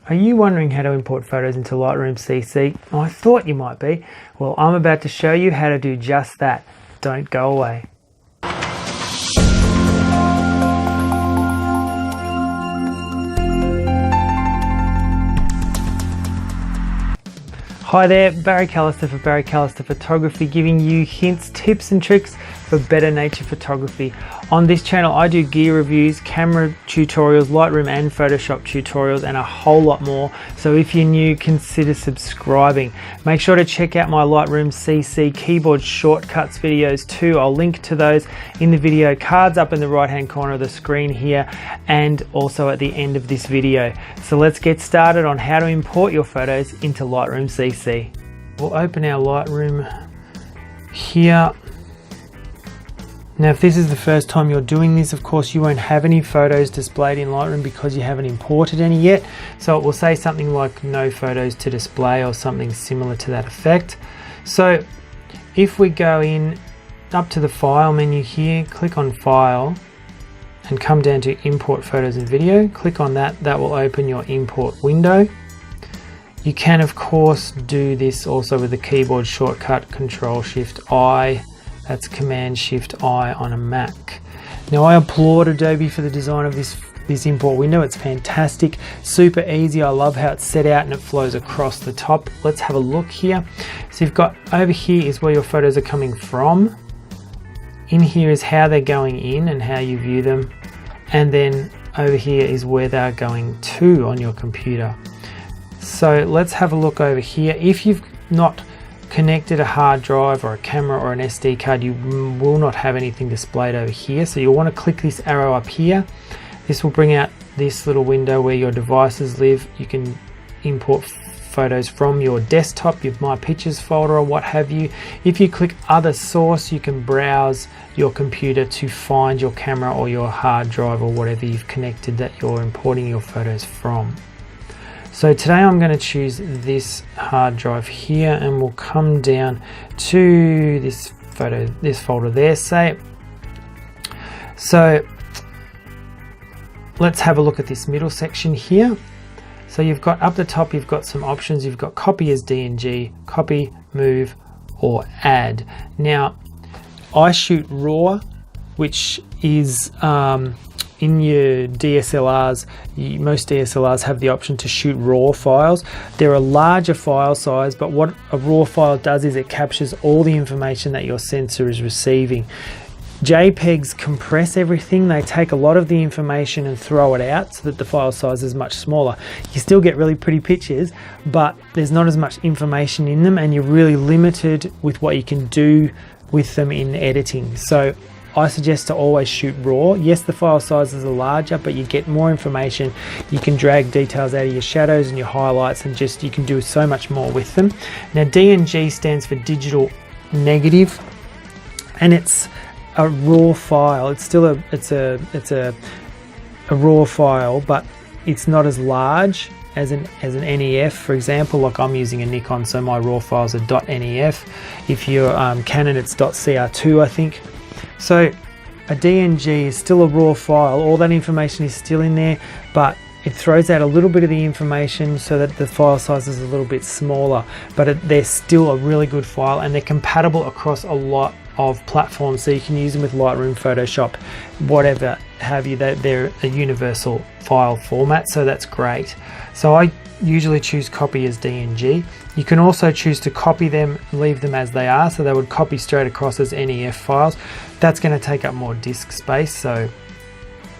Are you wondering how to import photos into Lightroom CC? I thought you might be. Well, I'm about to show you how to do just that. Don't go away. Hi there, Barry Callister for Barry Callister Photography, giving you hints, tips and tricks for better nature photography. On this channel I do gear reviews, camera tutorials, Lightroom and Photoshop tutorials and a whole lot more. So if you're new, consider subscribing. Make sure to check out my Lightroom CC keyboard shortcuts videos too. I'll link to those in the video cards up in the right hand corner of the screen here and also at the end of this video. So let's get started on how to import your photos into Lightroom CC. We'll open our Lightroom here. Now if this is the first time you're doing this, of course you won't have any photos displayed in Lightroom because you haven't imported any yet. So it will say something like no photos to display or something similar to that effect. So if we go in up to the file menu here, click on file and come down to import photos and video, click on that, that will open your import window. You can of course do this also with the keyboard shortcut Control-Shift-I. That's Command-Shift-I on a Mac. Now I applaud Adobe for the design of this import window. It's fantastic, super easy. I love how it's set out and it flows across the top. Let's have a look here. So you've got over here is where your photos are coming from. In here is how they're going in and how you view them. And then over here is where they're going to on your computer. So let's have a look over here. If you've not connected a hard drive or a camera or an SD card, you will not have anything displayed over here. So you'll want to click this arrow up here. This will bring out this little window where your devices live. You can import photos from your desktop, your My Pictures folder or what have you. If you click Other Source, you can browse your computer to find your camera or your hard drive or whatever you've connected that you're importing your photos from. So today I'm going to choose this hard drive here and we'll come down to this folder there, say. So let's have a look at this middle section here. So you've got up the top, you've got some options. You've got copy as DNG, copy, move, or add. Now I shoot RAW, which is in your DSLRs, most DSLRs have the option to shoot RAW files. They're a larger file size, but what a RAW file does is it captures all the information that your sensor is receiving. JPEGs compress everything. They take a lot of the information and throw it out so that the file size is much smaller. You still get really pretty pictures, but there's not as much information in them and you're really limited with what you can do with them in editing. So I suggest to always shoot RAW. Yes, the file sizes are larger, but you get more information. You can drag details out of your shadows and your highlights and just you can do so much more with them. Now DNG stands for digital negative and it's a RAW file. It's still a RAW file, but it's not as large as an NEF, for example. Like I'm using a Nikon, so my RAW files are .NEF. If you're Canon, it's .CR2, I think. So a DNG is still a RAW file. All that information is still in there, but it throws out a little bit of the information so that the file size is a little bit smaller, but they're still a really good file and they're compatible across a lot of platforms, so you can use them with Lightroom, Photoshop, whatever have you. They're a universal file format, so that's great. So I usually choose copy as DNG. You can also choose to copy them, leave them as they are, so they would copy straight across as NEF files. That's going to take up more disk space, so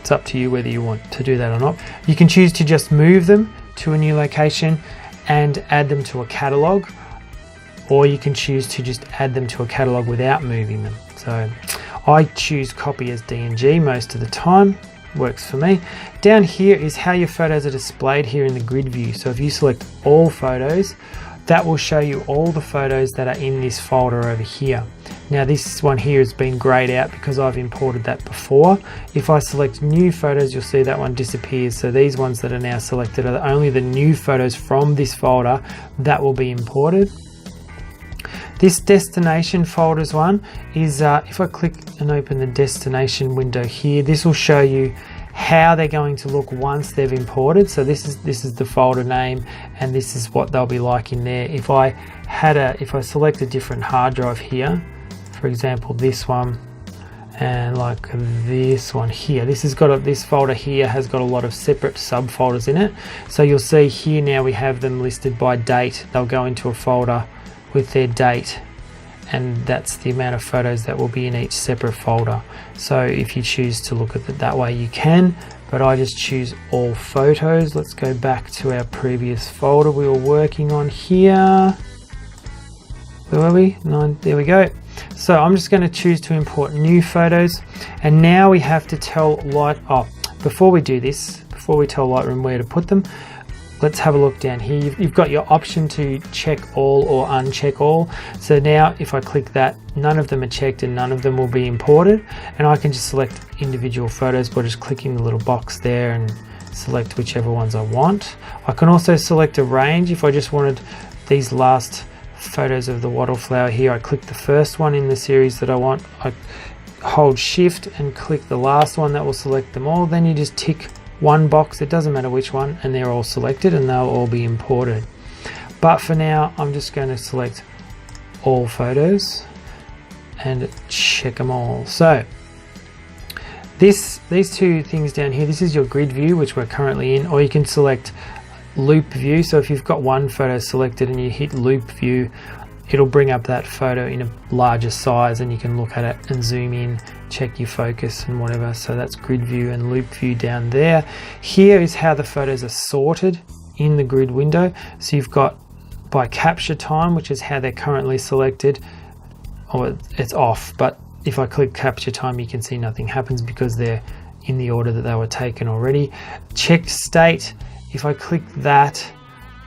it's up to you whether you want to do that or not. You can choose to just move them to a new location and add them to a catalog, or you can choose to just add them to a catalog without moving them. So I choose copy as DNG most of the time. Works for me. Down here is how your photos are displayed here in the grid view. So if you select all photos, that will show you all the photos that are in this folder over here. Now this one here has been grayed out because I've imported that before. If I select new photos, you'll see that one disappears. So these ones that are now selected are only the new photos from this folder that will be imported. This destination folders one is, if I click and open the destination window here, this will show you how they're going to look once they've imported. So this is the folder name, and this is what they'll be like in there. If I select a different hard drive here, for example this one, and like this one here, this folder here has got a lot of separate subfolders in it. So you'll see here now we have them listed by date. They'll go into a folder with their date, and that's the amount of photos that will be in each separate folder. So if you choose to look at it that way, you can, but I just choose all photos. Let's go back to our previous folder we were working on here. Where were we? 9, there we go. So I'm just going to choose to import new photos, and now we have to tell before we do this, before we tell Lightroom where to put them, let's have a look down here. You've got your option to check all or uncheck all. So now if I click that, none of them are checked and none of them will be imported, and I can just select individual photos by just clicking the little box there and select whichever ones I want. I can also select a range. If I just wanted these last photos of the wattle flower here, I click the first one in the series that I want, I hold shift and click the last one, that will select them all. Then you just tick one box, it doesn't matter which one, and they're all selected and they'll all be imported. But for now I'm just going to select all photos and check them all. So these two things down here, this is your grid view, which we're currently in, or you can select loop view. So if you've got one photo selected and you hit loop view, it'll bring up that photo in a larger size and you can look at it and zoom in, check your focus and whatever. So that's grid view and loop view down there. Here is how the photos are sorted in the grid window. So you've got by capture time, which is how they're currently selected, or it's off, but if I click capture time you can see nothing happens because they're in the order that they were taken already. Check state, if I click that,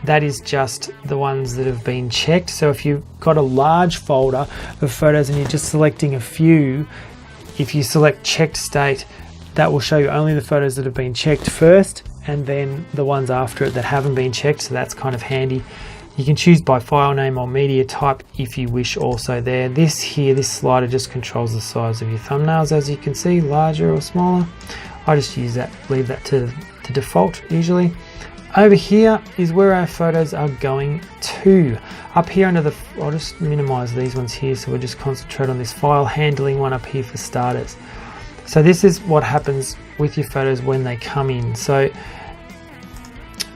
that is just the ones that have been checked. So if you've got a large folder of photos and you're just selecting a few, if you select checked state, that will show you only the photos that have been checked first and then the ones after it that haven't been checked. So that's kind of handy. You can choose by file name or media type if you wish also there. This here, this slider just controls the size of your thumbnails, as you can see, larger or smaller. I just use that, leave that to default usually. Over here is where our photos are going to. Up here under the, I'll just minimize these ones here so we'll just concentrate on this file handling one up here for starters. So this is what happens with your photos when they come in. So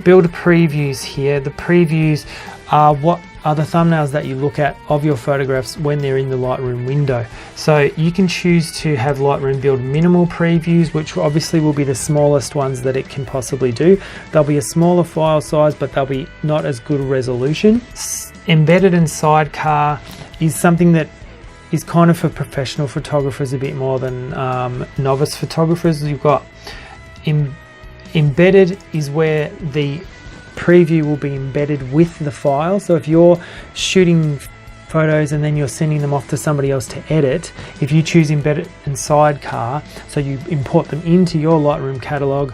build previews here. The previews are what are the thumbnails that you look at of your photographs when they're in the Lightroom window. So you can choose to have Lightroom build minimal previews, which obviously will be the smallest ones that it can possibly do. They'll be a smaller file size, but they'll be not as good resolution. Embedded and sidecar is something that is kind of for professional photographers a bit more than novice photographers. You've got embedded is where the preview will be embedded with the file. So if you're shooting photos and then you're sending them off to somebody else to edit, if you choose embedded and sidecar, so you import them into your Lightroom catalog,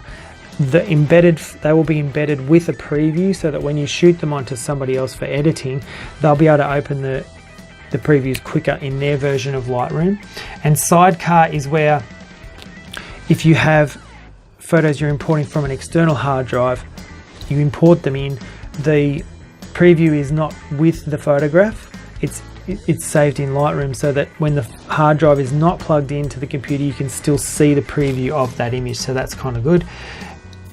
they will be embedded with a preview so that when you shoot them onto somebody else for editing, they'll be able to open the previews quicker in their version of Lightroom. And sidecar is where if you have photos you're importing from an external hard drive, you import them in, the preview is not with the photograph, it's saved in Lightroom so that when the hard drive is not plugged into the computer you can still see the preview of that image. So that's kind of good.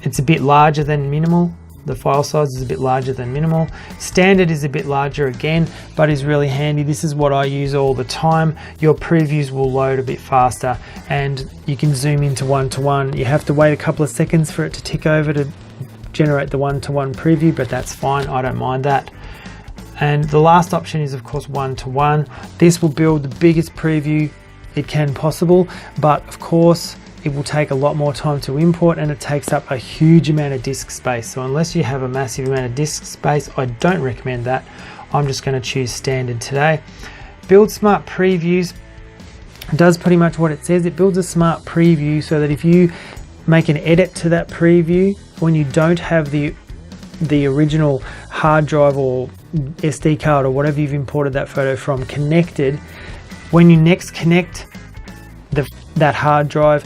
It's a bit larger than minimal. The file size is a bit larger than minimal. Standard is a bit larger again, but is really handy. This is what I use all the time. Your previews will load a bit faster and you can zoom into one-to-one. You have to wait a couple of seconds for it to tick over to generate the one-to-one preview, but that's fine, I don't mind that. And the last option is of course one-to-one. This will build the biggest preview it can possible, but of course it will take a lot more time to import and it takes up a huge amount of disk space. So unless you have a massive amount of disk space, I don't recommend that. I'm just going to choose standard today. Build smart previews does pretty much what it says. It builds a smart preview so that if you make an edit to that preview, when you don't have the original hard drive or SD card or whatever you've imported that photo from connected, when you next connect that hard drive,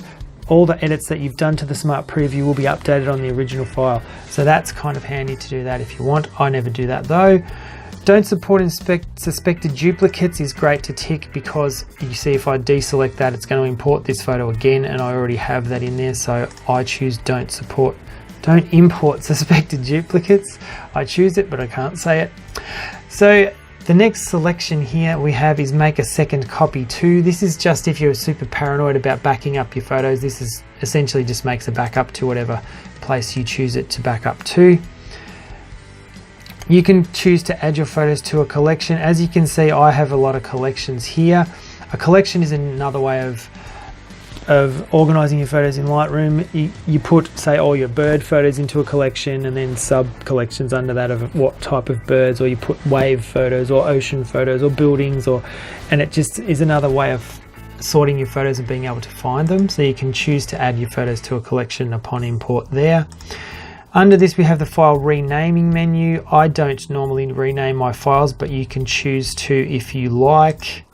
all the edits that you've done to the Smart Preview will be updated on the original file. So that's kind of handy to do that if you want. I never do that though. Don't support suspected duplicates is great to tick, because you see if I deselect that, it's going to import this photo again, and I already have that in there. So I choose don't import suspected duplicates. I choose it, but I can't say it. So the next selection here we have is make a second copy too. This is just if you're super paranoid about backing up your photos. This is essentially just makes a backup to whatever place you choose it to back up to. You can choose to add your photos to a collection. As you can see, I have a lot of collections here. A collection is another way of organizing your photos in Lightroom. You put, say, all your bird photos into a collection, and then sub collections under that of what type of birds, or you put wave photos or ocean photos or buildings, and it just is another way of sorting your photos and being able to find them. So you can choose to add your photos to a collection upon import there. Under this we have the file renaming menu. I don't normally rename my files, but you can choose to if you like.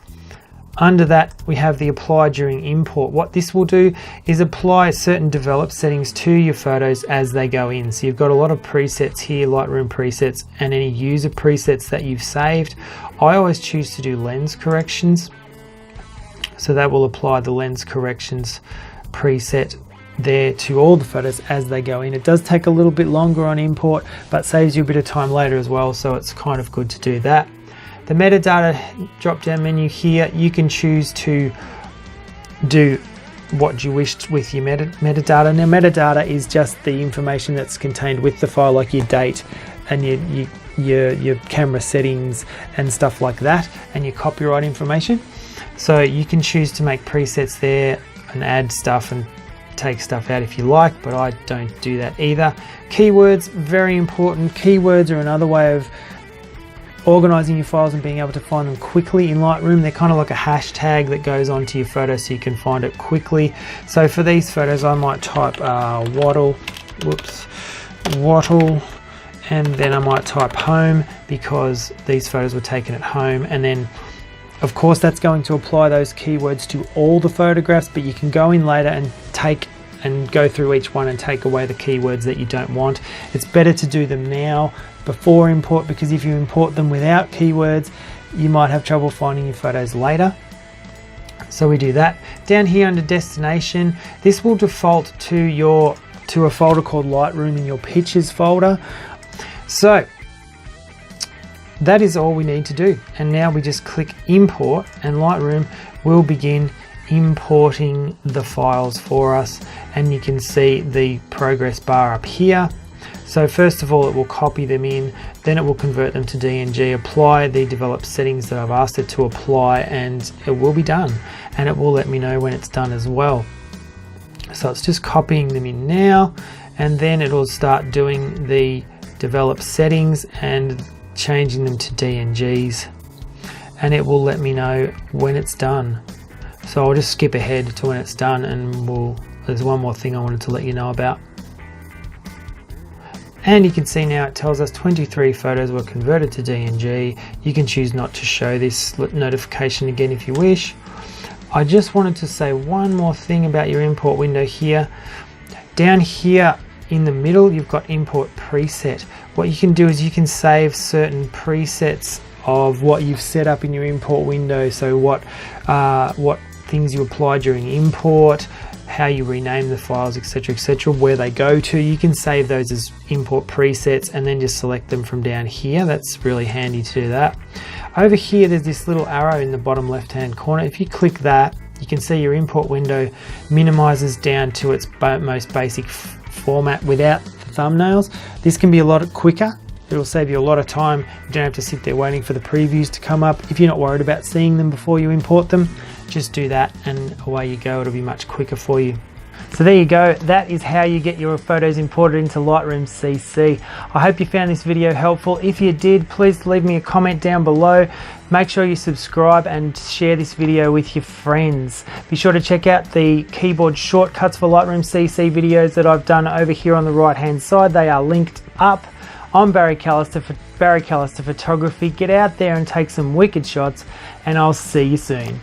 Under that we have the apply during import. What this will do is apply certain develop settings to your photos as they go in. So you've got a lot of presets here, Lightroom presets, and any user presets that you've saved. I always choose to do lens corrections. So that will apply the lens corrections preset there to all the photos as they go in. It does take a little bit longer on import, but saves you a bit of time later as well, so it's kind of good to do that. The metadata drop down menu here, you can choose to do what you wished with your metadata. Now metadata is just the information that's contained with the file, like your date and your camera settings and stuff like that, and your copyright information. So you can choose to make presets there and add stuff and take stuff out if you like, but I don't do that either. Keywords, very important. Keywords are another way of organizing your files and being able to find them quickly in Lightroom. They're kind of like a hashtag that goes onto your photo so you can find it quickly. So for these photos I might type wattle, and then I might type home, because these photos were taken at home, and then of course that's going to apply those keywords to all the photographs, but you can go in later and go through each one and take away the keywords that you don't want. It's better to do them now before import, because if you import them without keywords, you might have trouble finding your photos later. So we do that. Down here under destination, this will default to a folder called Lightroom in your pictures folder. So that is all we need to do, and now we just click import and Lightroom will begin importing the files for us, and you can see the progress bar up here. So first of all it will copy them in, then it will convert them to DNG, apply the developed settings that I've asked it to apply, and it will be done, and it will let me know when it's done as well. So it's just copying them in now, and then it will start doing the developed settings and changing them to DNGs, and it will let me know when it's done. So I'll just skip ahead to when it's done, and there's one more thing I wanted to let you know about. And you can see now it tells us 23 photos were converted to DNG. You can choose not to show this notification again if you wish. I just wanted to say one more thing about your import window here. Down here in the middle you've got import preset. What you can do is you can save certain presets of what you've set up in your import window. So what things you apply during import, how you rename the files, etc., where they go to. You can save those as import presets and then just select them from down here. That's really handy to do that. Over here there's this little arrow in the bottom left hand corner. If you click that, you can see your import window minimizes down to its most basic format without thumbnails. This can be a lot quicker. It'll save you a lot of time. You don't have to sit there waiting for the previews to come up. If you're not worried about seeing them before you import them, just do that and away you go. It'll be much quicker for you. So there you go. That is how you get your photos imported into Lightroom CC. I hope you found this video helpful. If you did, please leave me a comment down below. Make sure you subscribe and share this video with your friends. Be sure to check out the keyboard shortcuts for Lightroom CC videos that I've done over here on the right hand side. They are linked up. I'm Barry Callister for Barry Callister Photography. Get out there and take some wicked shots, and I'll see you soon.